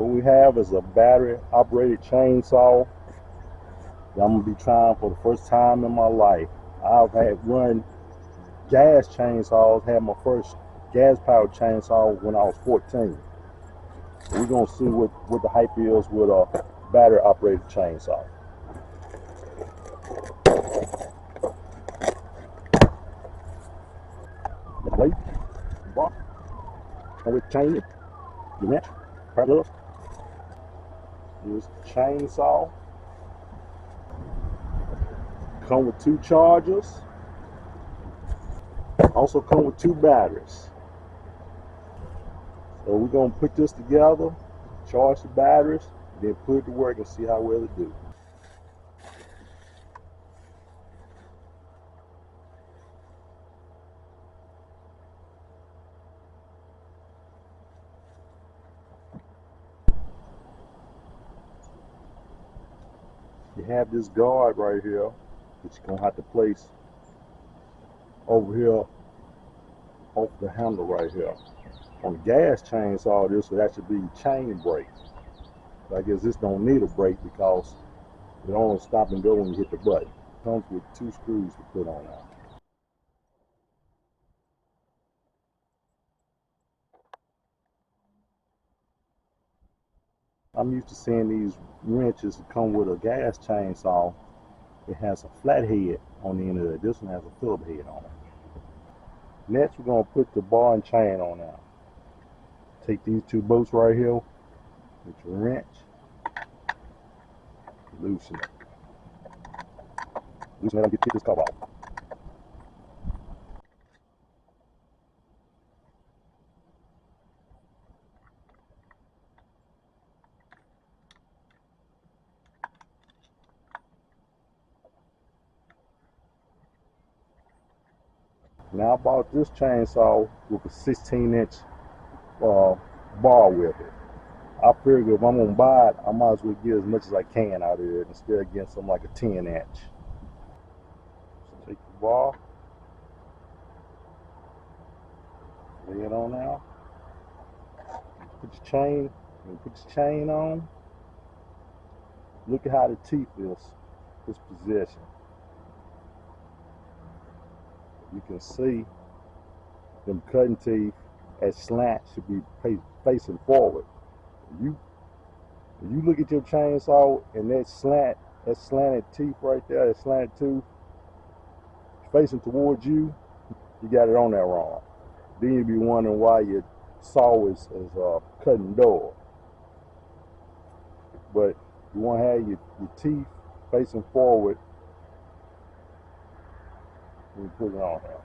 What we have is a battery operated chainsaw that I'm gonna be trying for the first time in my life. I've had run gas chainsaws, had my first gas powered chainsaw when I was 14. We're gonna see what the hype is with a battery operated chainsaw. The blade, the bar, and with chain, the wrench, parallels. Here's the chainsaw. Come with 2 chargers. Also come with 2 batteries. So we're gonna put this together, charge the batteries, then put it to work and see how well it do. You have this guard right here that you're gonna have to place over here off the handle right here. On the gas chainsaw, this would actually be chain brake. But I guess this don't need a brake because it only stop and go when you hit the button. It comes with 2 screws to put on now. I'm used to seeing these wrenches that come with a gas chainsaw. It has a flat head on the end of it. This one has a Phillips head on it. Next, we're going to put the bar and chain on now. Take these 2 bolts right here with your wrench, loosen it. Loosen it up, get this cover off. Now I bought this chainsaw with a 16-inch bar with it. I figured if I'm gonna buy it, I might as well get as much as I can out of it instead of getting something like a 10-inch. So take the bar, lay it on now. Put your chain, on. Look at how the teeth is positioned. You can see them cutting teeth at slant should be facing forward. If you look at your chainsaw and that slanted teeth right there, that slanted tooth facing towards you, you got it on there wrong. Then you'll be wondering why your saw is cutting dull. But you want to have your teeth facing forward when you put it on there.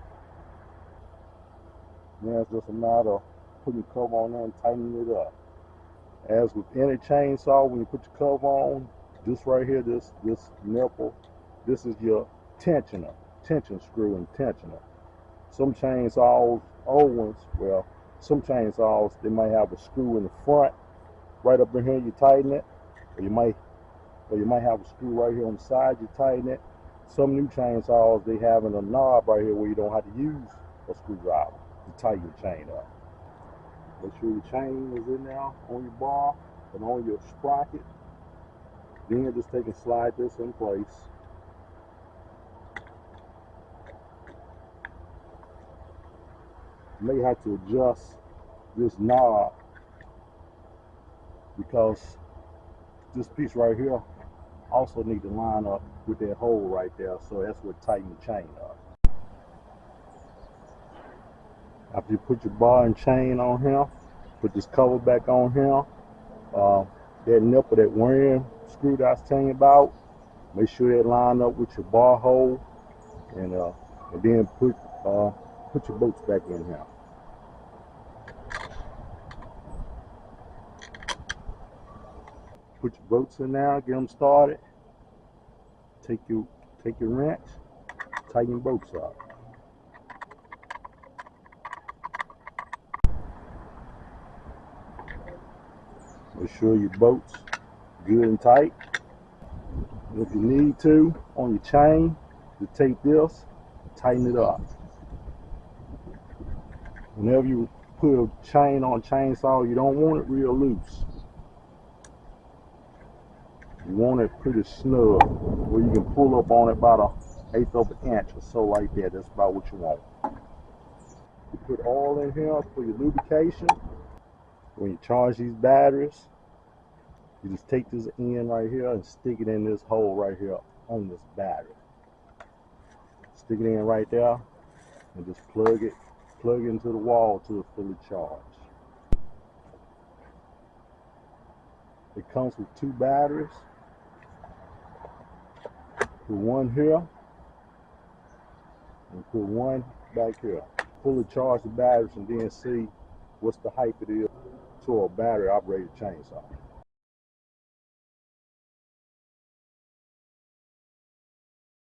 Now it's just a matter of putting the cover on there and tightening it up. As with any chainsaw, when you put your cover on, this right here, this nipple, this is your tension screw and tensioner. Some chainsaws, old ones, well, some chainsaws, they might have a screw in the front, right up in here, you tighten it, or you might have a screw right here on the side, you tighten it. Some new chainsaws, they have a knob right here where you don't have to use a screwdriver to tighten your chain up. Make sure your chain is in there on your bar and on your sprocket. Then just take and slide this in place. You may have to adjust this knob because this piece right here also need to line up with that hole right there, so that's what tightens the chain up. After you put your bar and chain on here, put this cover back on here. That nipple, that worm screw that I was telling you about, make sure they line up with your bar hole, and then put your bolts back in here. Put your bolts in there, get them started. Take your wrench, tighten your bolts up. Make sure your bolts good and tight. And if you need to, on your chain, you take this, tighten it up. Whenever you put a chain on a chainsaw, you don't want it real loose. You want it pretty snug where you can pull up on it about 1/8 of an inch or so like that. That's about what you want. You put oil in here for your lubrication. When you charge these batteries, you just take this end right here and stick it in this hole right here on this battery. Stick it in right there and just plug it into the wall till it's fully charged. It comes with 2 batteries. Put one here and put one back here. Fully charge the batteries and then see what's the height it is to a battery operated chainsaw.